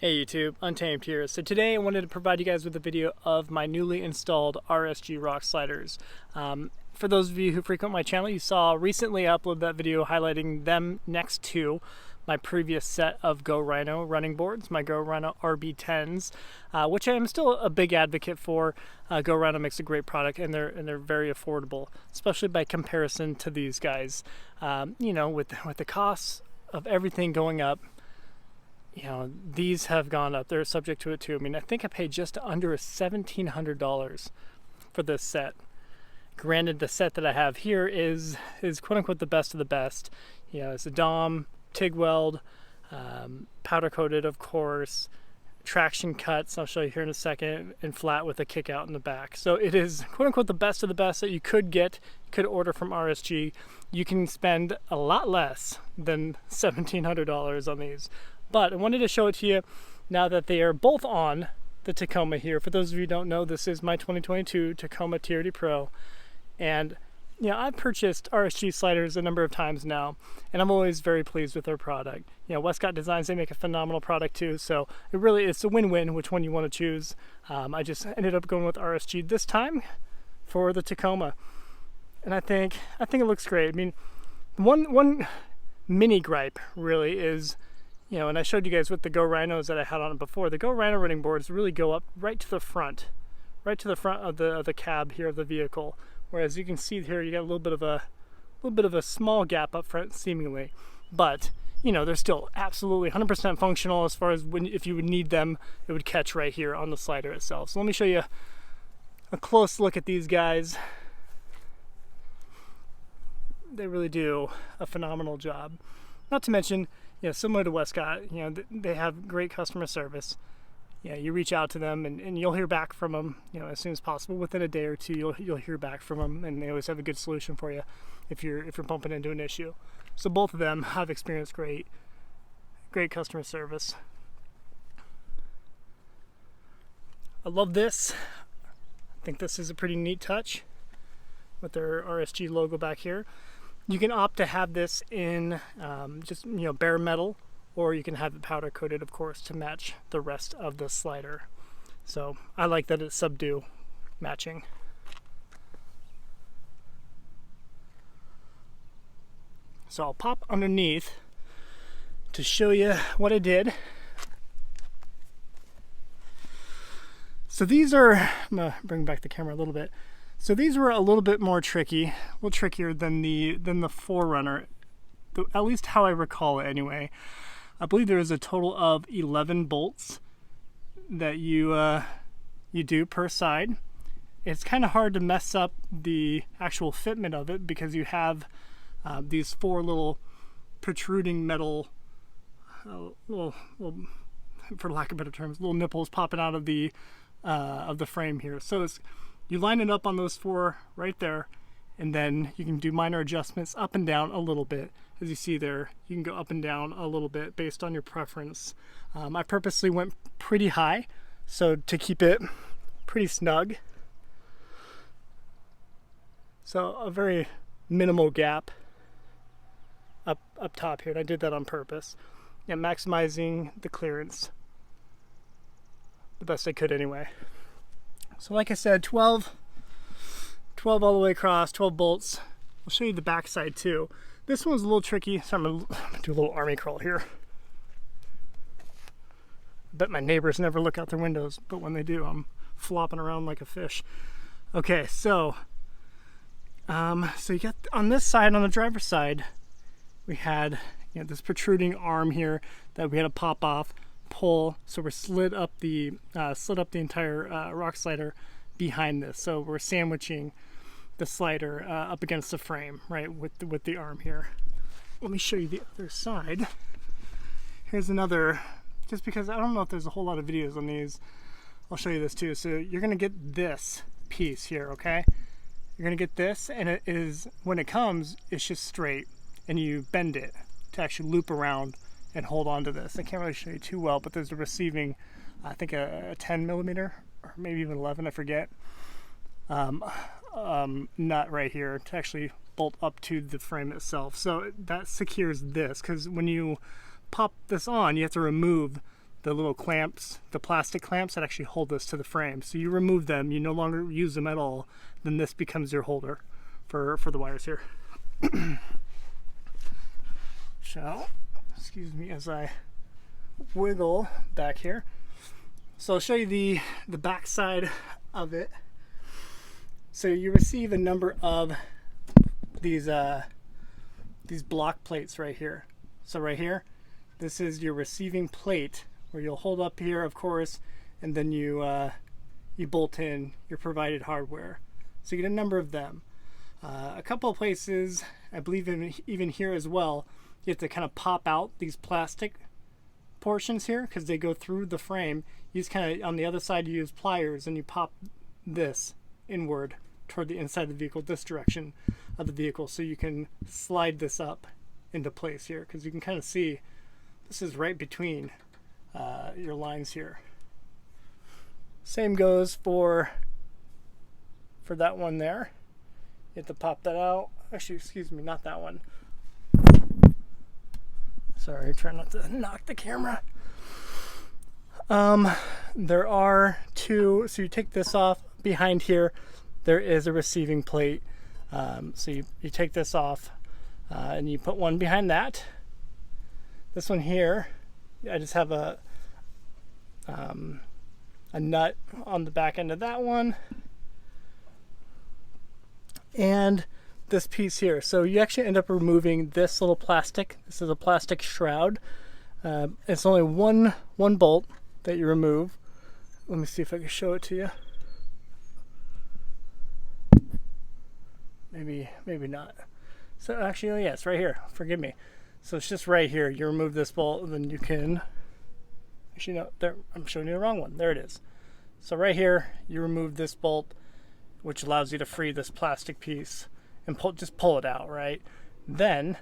Hey YouTube, Untamed here. So today I wanted to provide you guys with a video of my newly installed RSG Rocksliders. For those of you who frequent my channel, you saw recently I uploaded that video highlighting them next to my previous set of Go Rhino running boards, my Go Rhino RB10s, which I am still a big advocate for. Go Rhino makes a great product, and they're very affordable, especially by comparison to these guys. You know, with the costs of everything going up, you know, these have gone up. They're subject to it too. I mean, I think I paid just under $1,700 for this set. Granted, the set that I have here is quote unquote the best of the best. You know, it's a Dom, TIG weld, powder coated, of course, traction cuts, I'll show you here in a second, and flat with a kick out in the back. So it is quote unquote the best of the best that you could order from RSG. You can spend a lot less than $1,700 on these. But I wanted to show it to you now that they are both on the Tacoma here. For those of you who don't know, this is my 2022 Tacoma TRD Pro. And you know, I've purchased RSG sliders a number of times now, and I'm always very pleased with their product. You know, Westcott Designs, they make a phenomenal product too, so it's a win-win which one you want to choose. I just ended up going with RSG this time for the Tacoma. And I think it looks great. I mean, one mini gripe really is, you know, and I showed you guys with the Go Rhinos that I had on it before. The Go Rhino running boards really go up right to the front of the cab here of the vehicle. Whereas you can see here, you got a little bit of a small gap up front, seemingly. But you know, they're still absolutely 100% functional as far as if you would need them, it would catch right here on the slider itself. So let me show you a close look at these guys. They really do a phenomenal job. Not to mention, you know, similar to Westcott, you know, they have great customer service. Yeah, you reach out to them and you'll hear back from them, you know, as soon as possible. Within a day or two, you'll hear back from them, and they always have a good solution for you if you're bumping into an issue. So both of them have experienced great customer service. I love this. I think this is a pretty neat touch with their RSG logo back here. You can opt to have this in just, you know, bare metal, or you can have it powder coated, of course, to match the rest of the slider. So I like that it's subdue matching. So I'll pop underneath to show you what I did. So these are, I'm gonna bring back the camera a little bit. So these were a little bit more tricky, a little trickier than the Forerunner, at least how I recall it anyway. I believe there is a total of 11 bolts that you do per side. It's kind of hard to mess up the actual fitment of it because you have these four little protruding metal, little, for lack of better terms, little nipples popping out of the frame here. So you line it up on those four right there, and then you can do minor adjustments up and down a little bit. As you see there, you can go up and down a little bit based on your preference. I purposely went pretty high, so to keep it pretty snug. So a very minimal gap up top here, and I did that on purpose. Yeah, maximizing the clearance the best I could anyway. So like I said, 12 all the way across, 12 bolts. I'll show you the back side too. This one's a little tricky, so I'm gonna do a little army crawl here. I bet my neighbors never look out their windows, but when they do, I'm flopping around like a fish. Okay, so you got on this side, on the driver's side, we had, you know, this protruding arm here that we had to pop off, pull, so we're slid up the entire rock slider behind this. So we're sandwiching the slider up against the frame, right, with the arm here. Let me show you the other side. Here's another, just because I don't know if there's a whole lot of videos on these, I'll show you this too. So you're gonna get this piece here, okay? You're gonna get this, and it is, when it comes, it's just straight, and you bend it to actually loop around and hold on to this. I can't really show you too well, but there's a receiving, I think a 10 millimeter, or maybe even 11, I forget, nut right here to actually bolt up to the frame itself. So that secures this, because when you pop this on, you have to remove the little clamps, the plastic clamps that actually hold this to the frame. So you remove them, you no longer use them at all, then this becomes your holder for the wires here. So, excuse me as I wiggle back here. So I'll show you the back side of it. So you receive a number of these block plates right here. So right here, this is your receiving plate where you'll hold up here, of course, and then you bolt in your provided hardware. So you get a number of them. A couple of places, I believe even here as well, you have to kind of pop out these plastic portions here because they go through the frame. You just kind of, on the other side, you use pliers and you pop this inward toward the inside of the vehicle, this direction of the vehicle, so you can slide this up into place here, because you can kind of see this is right between your lines here. Same goes for that one there. You have to pop that out. Actually, excuse me, not that one. Sorry, try not to knock the camera. There are two, so you take this off. Behind here, there is a receiving plate. So you take this off and you put one behind that. This one here, I just have a nut on the back end of that one. And this piece here. So you actually end up removing this little plastic. This is a plastic shroud. It's only one bolt that you remove. Let me see if I can show it to you. Maybe not. So actually, oh yeah, it's right here. Forgive me. So it's just right here. You remove this bolt, and then you can. Actually, no, there. I'm showing you the wrong one. There it is. So right here, you remove this bolt, which allows you to free this plastic piece and just pull it out, right? Then,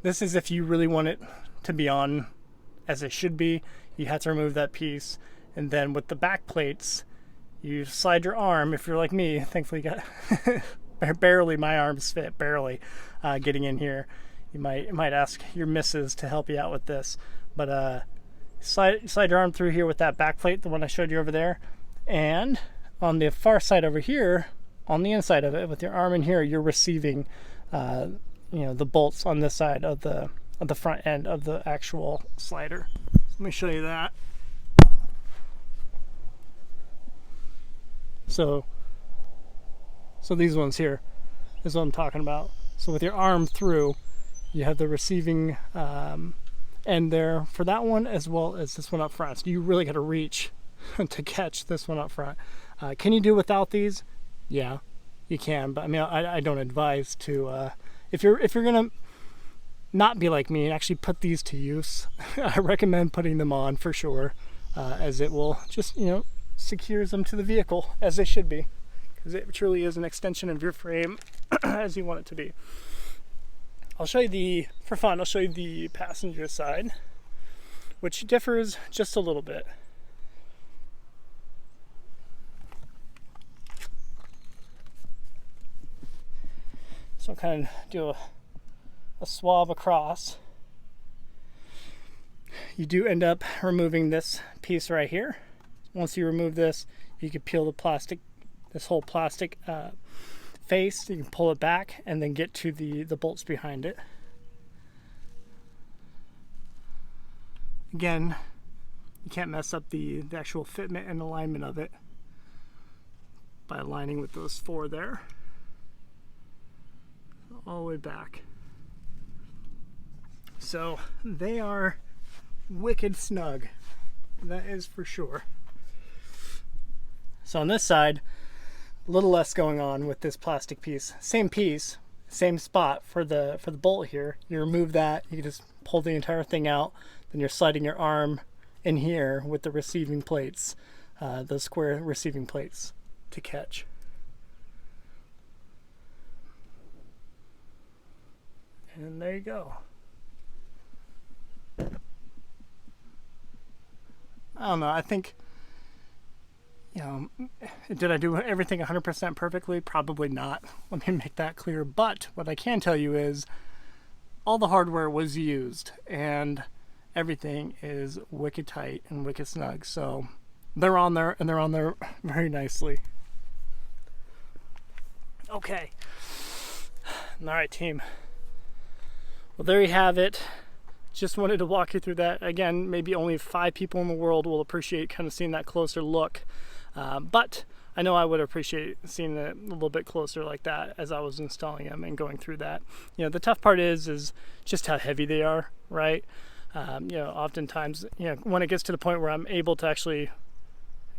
this is if you really want it to be on as it should be. You have to remove that piece, and then with the back plates, you slide your arm. If you're like me, thankfully you got barely, my arms fit, barely getting in here. You might ask your missus to help you out with this, but slide your arm through here with that back plate, the one I showed you over there, and on the far side over here, on the inside of it, with your arm in here, you're receiving, the bolts on this side of the front end of the actual slider. Let me show you that. So these ones here is what I'm talking about. So with your arm through, you have the receiving end there for that one, as well as this one up front. So you really got to reach to catch this one up front. Can you do without these? Yeah, you can, but I mean, I don't advise to. If you're gonna not be like me and actually put these to use, I recommend putting them on for sure, as it will just secures them to the vehicle as they should be, because it truly is an extension of your frame as you want it to be. I'll show you for fun, I'll show you the passenger side, which differs just a little bit. So I'll kind of do a swab across. You do end up removing this piece right here. Once you remove this, you can peel the plastic, this whole plastic face. You can pull it back and then get to the bolts behind it. Again, you can't mess up the actual fitment and alignment of it by aligning with those four there. All the way back. So they are wicked snug, that is for sure. So on this side, a little less going on with this plastic piece. Same piece, same spot for the bolt here. You remove that, you can just pull the entire thing out, then you're sliding your arm in here with the receiving plates, the square receiving plates to catch. And there you go. I don't know, I think, did I do everything 100% perfectly? Probably not. Let me make that clear. But what I can tell you is all the hardware was used, and everything is wicked tight and wicked snug. So they're on there, and they're on there very nicely. Okay. All right, team. Well, there you have it. Just wanted to walk you through that. Again, maybe only 5 people in the world will appreciate kind of seeing that closer look. But I know I would appreciate seeing it a little bit closer like that as I was installing them and going through that. You know, the tough part is just how heavy they are, right? You know, oftentimes, you know, when it gets to the point where I'm able to actually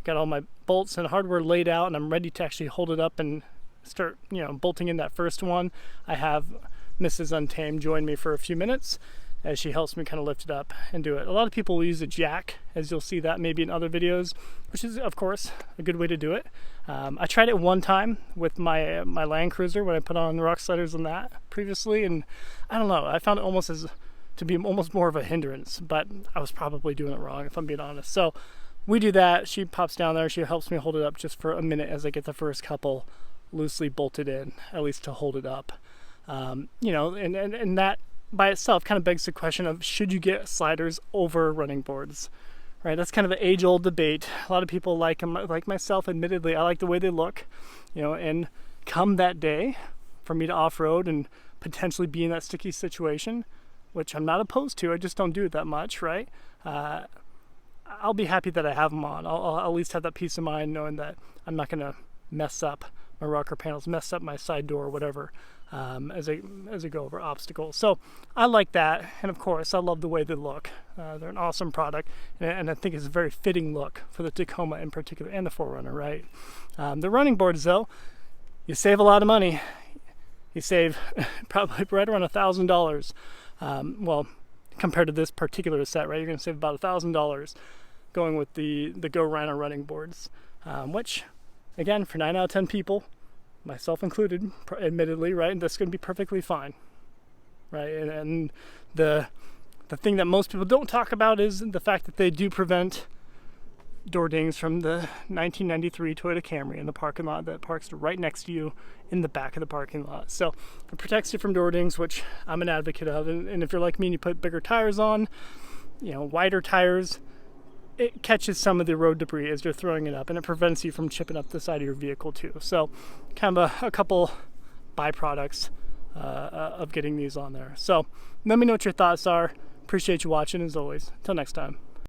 got all my bolts and hardware laid out and I'm ready to actually hold it up and start, you know, bolting in that first one, I have Mrs. Untamed join me for a few minutes as she helps me kind of lift it up and do it. A lot of people will use a jack, as you'll see that maybe in other videos, which is of course a good way to do it. I tried it one time with my Land Cruiser when I put on the Rocksliders on that previously, and I don't know, I found it to be almost more of a hindrance, but I was probably doing it wrong if I'm being honest. So we do that. She pops down there, she helps me hold it up just for a minute as I get the first couple loosely bolted in, at least to hold it up. You know, and that by itself kind of begs the question of, should you get sliders over running boards, right? That's kind of an age-old debate. A lot of people like them, like myself, admittedly. I like the way they look, you know, and come that day for me to off-road and potentially be in that sticky situation, which I'm not opposed to, I just don't do it that much, right? I'll be happy that I have them on. I'll at least have that peace of mind knowing that I'm not going to mess up my rocker panels, mess up my side door or whatever, as I go over obstacles. So I like that, and of course I love the way they look. They're an awesome product, and I think it's a very fitting look for the Tacoma in particular, and the 4Runner, right? The running boards though, you save a lot of money. You save probably right around $1,000. Well, compared to this particular set, right? You're going to save about $1,000 going with the Go Rhino running boards, which again, for 9 out of 10 people, myself included, admittedly, right, that's going to be perfectly fine, right? And the thing that most people don't talk about is the fact that they do prevent door dings from the 1993 Toyota Camry in the parking lot that parks right next to you in the back of the parking lot. So it protects you from door dings, which I'm an advocate of. And if you're like me and you put bigger tires on, you know, wider tires, it catches some of the road debris as you're throwing it up, and it prevents you from chipping up the side of your vehicle too. So kind of a couple byproducts of getting these on there. So let me know what your thoughts are. Appreciate you watching as always. Until next time.